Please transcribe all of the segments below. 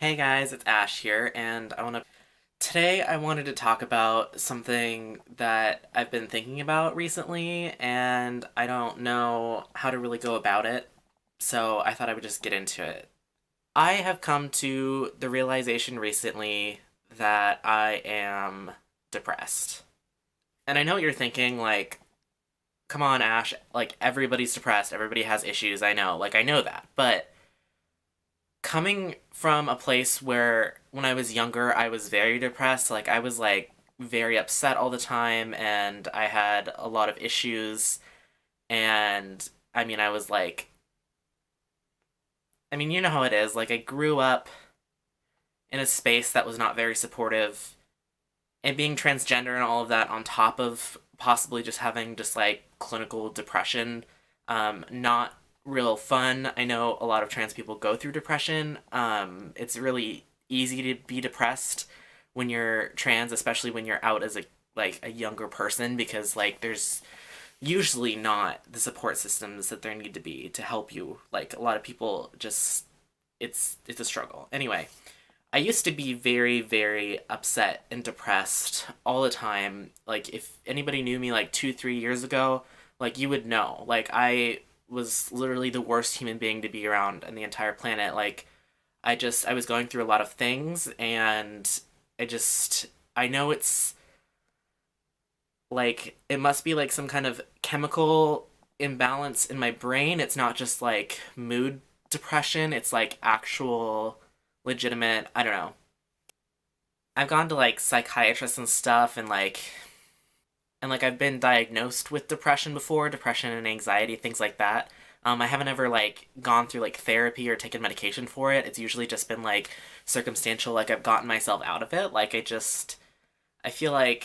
Hey guys, it's Ash here, and Today I wanted to talk about something that I've been thinking about recently, and I don't know how to really go about it, so I thought I would just get into it. I have come to the realization recently that I am depressed. And I know what you're thinking, like, come on, Ash, like, everybody's depressed, everybody has issues, I know, I know that, but coming from a place where when I was younger, I was very depressed. I was very upset all the time and I had a lot of issues. And I mean, you know how it is. I grew up in a space that was not very supportive, and being transgender and all of that on top of possibly just having just clinical depression, not real fun. I know a lot of trans people go through depression. It's really easy to be depressed when you're trans, especially when you're out as a younger person, because there's usually not the support systems that there need to be to help you. A lot of people just it's a struggle. Anyway, I used to be very, very upset and depressed all the time. If anybody knew me 2, 3 years ago, you would know. I was literally the worst human being to be around on the entire planet. I was going through a lot of things, and I know it's it must be some kind of chemical imbalance in my brain. It's not just mood depression, it's actual legitimate, I don't know. I've gone to psychiatrists and stuff, and I've been diagnosed with depression before, depression and anxiety, things like that. I haven't ever gone through therapy or taken medication for it. It's usually just been circumstantial, I've gotten myself out of it. I feel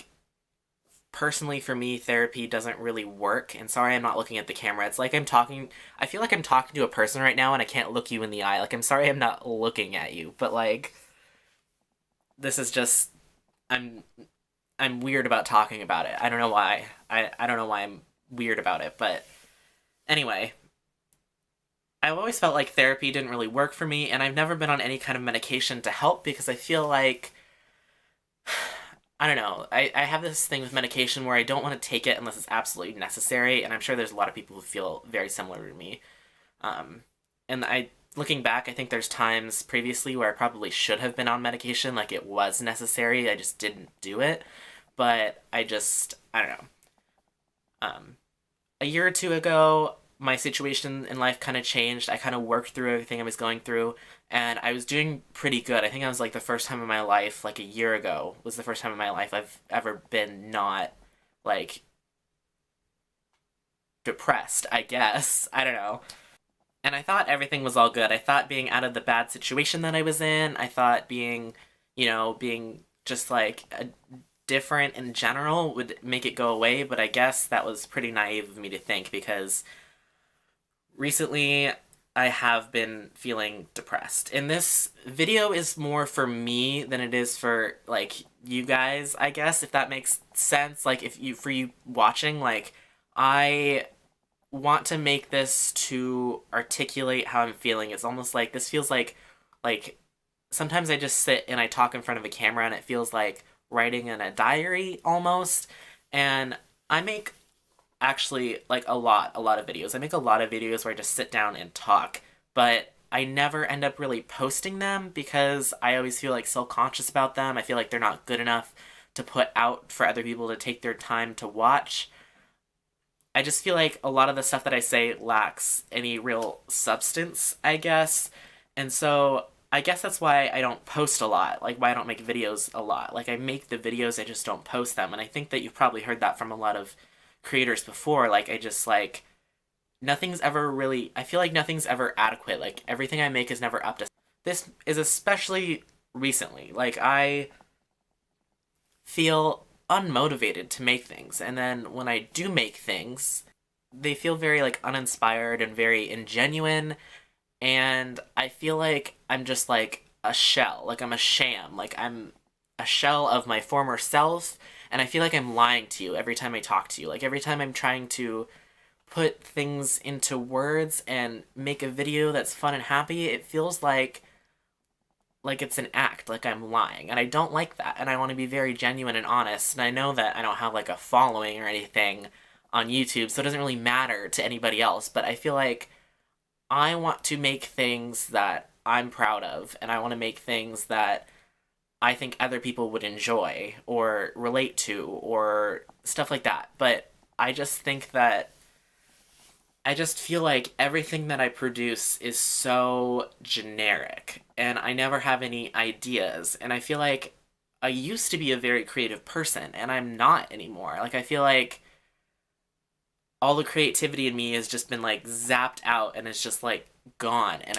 personally for me therapy doesn't really work. And sorry I'm not looking at the camera. It's I feel like I'm talking to a person right now and I can't look you in the eye. I'm sorry I'm not looking at you, but this is just I'm I'm weird about talking about it. I don't know why. I don't know why I'm weird about it, but anyway, I've always felt like therapy didn't really work for me, and I've never been on any kind of medication to help because I feel I don't know. I have this thing with medication where I don't want to take it unless it's absolutely necessary, and I'm sure there's a lot of people who feel very similar to me. Um, looking back, I think there's times previously where I probably should have been on medication, it was necessary. I just didn't do it. But I don't know. Um, a year or two ago, my situation in life kind of changed. I kind of worked through everything I was going through, and I was doing pretty good. I think I was the first time in my life, a year ago, was the first time in my life I've ever been not like depressed, I guess. I don't know. And I thought everything was all good. I thought being out of the bad situation that I was in, I thought being just different in general would make it go away, but I guess that was pretty naive of me to think because recently I have been feeling depressed. And this video is more for me than it is for you guys, I guess, if that makes sense. If you for you watching, I want to make this to articulate how I'm feeling. It's almost this feels like sometimes I just sit and I talk in front of a camera and it feels like writing in a diary almost. And I make actually a lot of videos. I make a lot of videos where I just sit down and talk, but I never end up really posting them because I always feel self-conscious about them. I feel like they're not good enough to put out for other people to take their time to watch. I just feel like a lot of the stuff that I say lacks any real substance, I guess. And so I guess that's why I don't post a lot, why I don't make videos a lot. I make the videos, I just don't post them. And I think that you've probably heard that from a lot of creators before. I just nothing's ever really, I feel like nothing's ever adequate. Everything I make is never up to. This is especially recently. I feel unmotivated to make things. And then when I do make things, they feel very uninspired and very ingenuine. And I feel like I'm just a shell. I'm a sham. I'm a shell of my former self. And I feel like I'm lying to you every time I talk to you. Every time I'm trying to put things into words and make a video that's fun and happy, it feels like it's an act, like I'm lying. And I don't like that. And I want to be very genuine and honest. And I know that I don't have like a following or anything on YouTube, so it doesn't really matter to anybody else. But I feel like I want to make things that I'm proud of, and I want to make things that I think other people would enjoy or relate to or stuff like that. But I just think that I just feel like everything that I produce is so generic and I never have any ideas. And I feel like I used to be a very creative person and I'm not anymore. Like, I feel like all the creativity in me has just been like zapped out and it's just like gone. And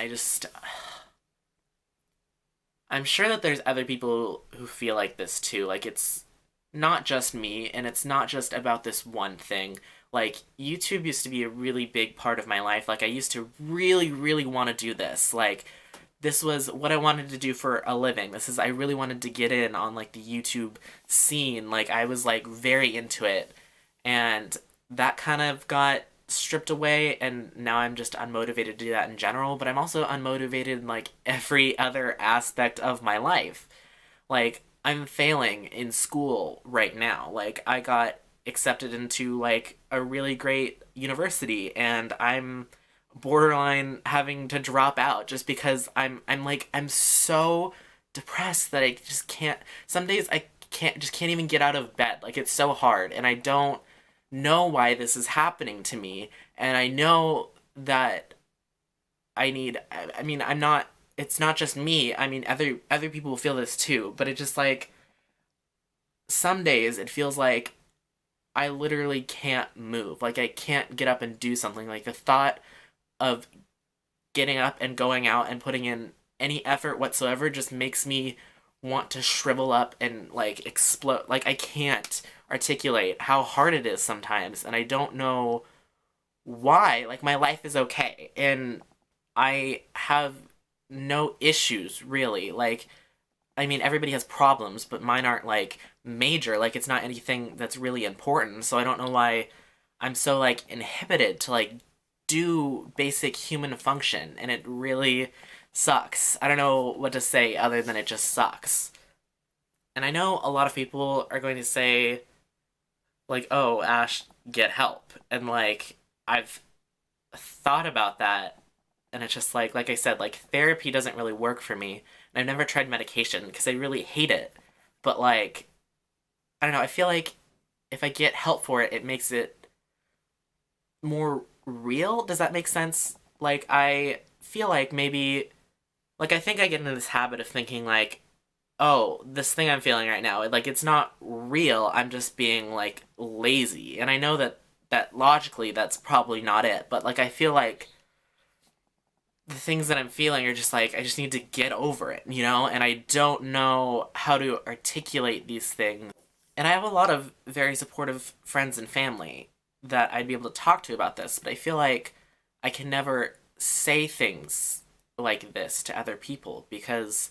I'm sure that there's other people who feel like this too. Like, it's not just me, and it's not just about this one thing. Like, YouTube used to be a really big part of my life. Like, I used to really, really want to do this. Like, this was what I wanted to do for a living. I really wanted to get in on, like, the YouTube scene. Like, I was, like, very into it. And that kind of got stripped away, and now I'm just unmotivated to do that in general, but I'm also unmotivated in like every other aspect of my life. Like, I'm failing in school right now. Like, I got accepted into like a really great university and I'm borderline having to drop out just because I'm so depressed that I just can't, some days I can't even get out of bed. Like, it's so hard and I don't know why this is happening to me, and I know that I mean, I'm not, it's not just me. I mean, other people feel this too, but it just like some days it feels like I literally can't move. Like, I can't get up and do something. Like, the thought of getting up and going out and putting in any effort whatsoever just makes me want to shrivel up and like explode. Like, I can't articulate how hard it is sometimes, and I don't know why. Like, my life is okay and I have no issues really. Like, I mean, everybody has problems, but mine aren't like major. Like, it's not anything that's really important. So I don't know why I'm so like inhibited to like do basic human function, and it really sucks. I don't know what to say other than it just sucks. And I know a lot of people are going to say like, "Oh, Ash, get help." And like, I've thought about that, and it's just like I said, like, therapy doesn't really work for me. And I've never tried medication because I really hate it. But like, I don't know, I feel like if I get help for it, it makes it more real. Does that make sense? Like, I feel like maybe, like, I think I get into this habit of thinking like, oh, this thing I'm feeling right now, like, it's not real. I'm just being like lazy. And I know that logically that's probably not it, but like, I feel like the things that I'm feeling are just like, I just need to get over it, you know? And I don't know how to articulate these things. And I have a lot of very supportive friends and family that I'd be able to talk to about this, but I feel like I can never say things like this to other people because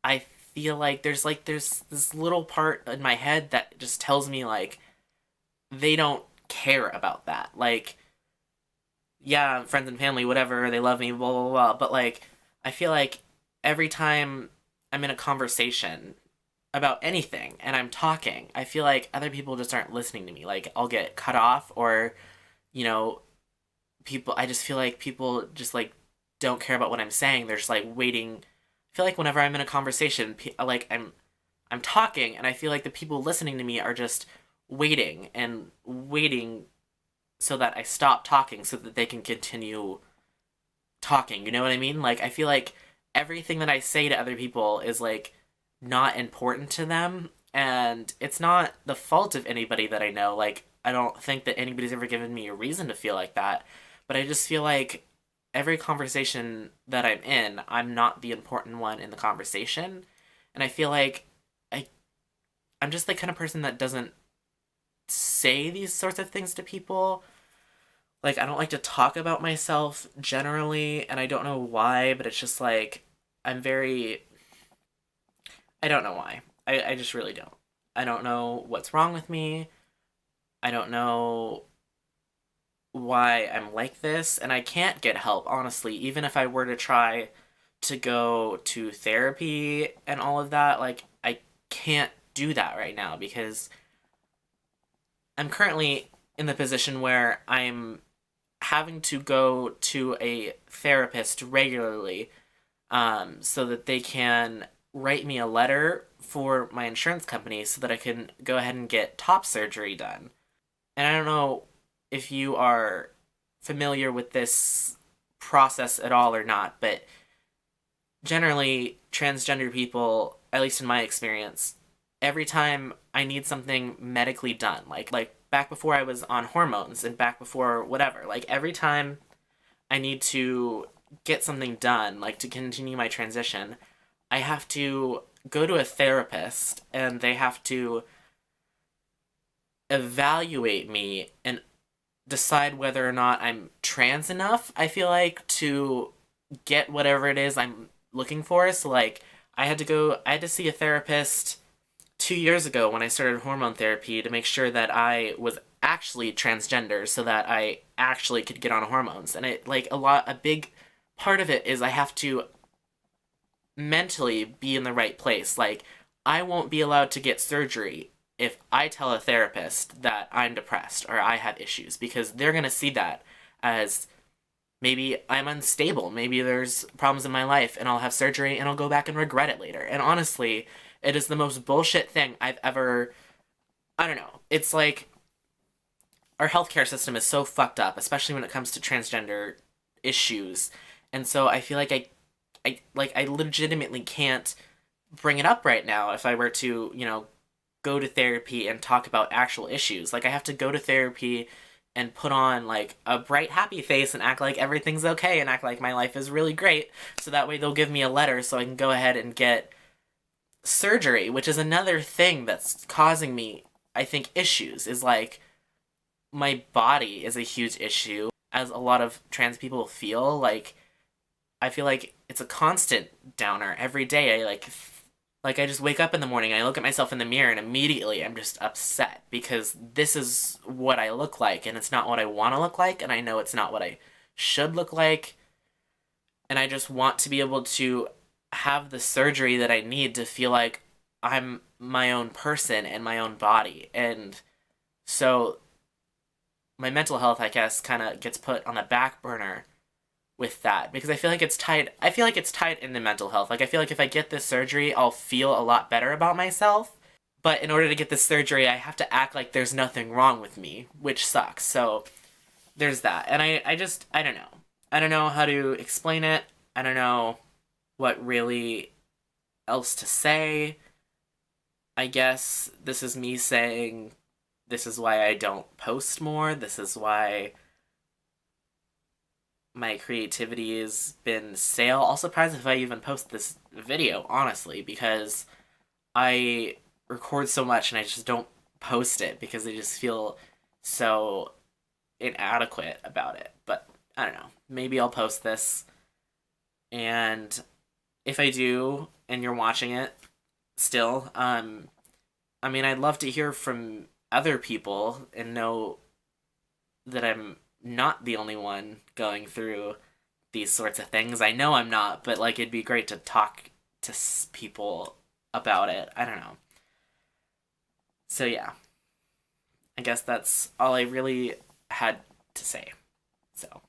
I feel like there's this little part in my head that just tells me like they don't care about that. Like, yeah, friends and family, whatever, they love me, blah, blah, blah. But, like, I feel like every time I'm in a conversation about anything and I'm talking, I feel like other people just aren't listening to me. Like, I'll get cut off or, you know, I just feel like people just, like, don't care about what I'm saying. They're just, like, waiting. I feel like whenever I'm in a conversation, like, I'm talking and I feel like the people listening to me are just waiting and waiting so that I stop talking so that they can continue talking. You know what I mean? Like, I feel like everything that I say to other people is like not important to them, and it's not the fault of anybody that I know. Like, I don't think that anybody's ever given me a reason to feel like that, but I just feel like every conversation that I'm in, I'm not the important one in the conversation, and I feel like I I'm just the kind of person that doesn't say these sorts of things to people. Like, I don't like to talk about myself generally, and I don't know why, but it's just like, I'm very. I don't know why. I just really don't. I don't know what's wrong with me. I don't know why I'm like this, and I can't get help, honestly. Even if I were to try to go to therapy and all of that. Like, I can't do that right now because I'm currently in the position where I'm having to go to a therapist regularly, so that they can write me a letter for my insurance company so that I can go ahead and get top surgery done. And I don't know if you are familiar with this process at all or not, but generally, transgender people, at least in my experience, every time I need something medically done, like back before I was on hormones and back before whatever, like every time I need to get something done, like to continue my transition, I have to go to a therapist and they have to evaluate me and decide whether or not I'm trans enough, I feel like, to get whatever it is I'm looking for. So like I had to see a therapist 2 years ago when I started hormone therapy to make sure that I was actually transgender so that I actually could get on hormones. And it like a big part of it is I have to mentally be in the right place. Like, I won't be allowed to get surgery if I tell a therapist that I'm depressed or I have issues, because they're going to see that as maybe I'm unstable, maybe there's problems in my life, and I'll have surgery and I'll go back and regret it later. And honestly, it is the most bullshit thing I've ever. I don't know. It's like our healthcare system is so fucked up, especially when it comes to transgender issues. And so I feel like I legitimately can't bring it up right now if I were to, go to therapy and talk about actual issues. Like, I have to go to therapy and put on like a bright happy face and act like everything's okay and act like my life is really great, so that way they'll give me a letter so I can go ahead and get surgery, which is another thing that's causing me, I think, issues. Is like, my body is a huge issue, as a lot of trans people feel. Like, I feel like it's a constant downer every day. Like I just wake up in the morning, I look at myself in the mirror, and immediately I'm just upset because this is what I look like, and it's not what I want to look like, and I know it's not what I should look like, and I just want to be able to have the surgery that I need to feel like I'm my own person and my own body. And so my mental health, I guess, kind of gets put on the back burner with that, because I feel like it's tied into mental health. Like, I feel like if I get this surgery, I'll feel a lot better about myself. But in order to get this surgery, I have to act like there's nothing wrong with me, which sucks. So there's that. And I don't know. I don't know how to explain it. I don't know what really else to say. I guess this is me saying this is why I don't post more. This is why my creativity has been stale. I'll surprised if I even post this video, honestly, because I record so much and I just don't post it because I just feel so inadequate about it. But I don't know. Maybe I'll post this, and if I do and you're watching it still, I mean, I'd love to hear from other people and know that I'm not the only one going through these sorts of things. I know I'm not, but like, it'd be great to talk to people about it. I don't know. So yeah, I guess that's all I really had to say. So.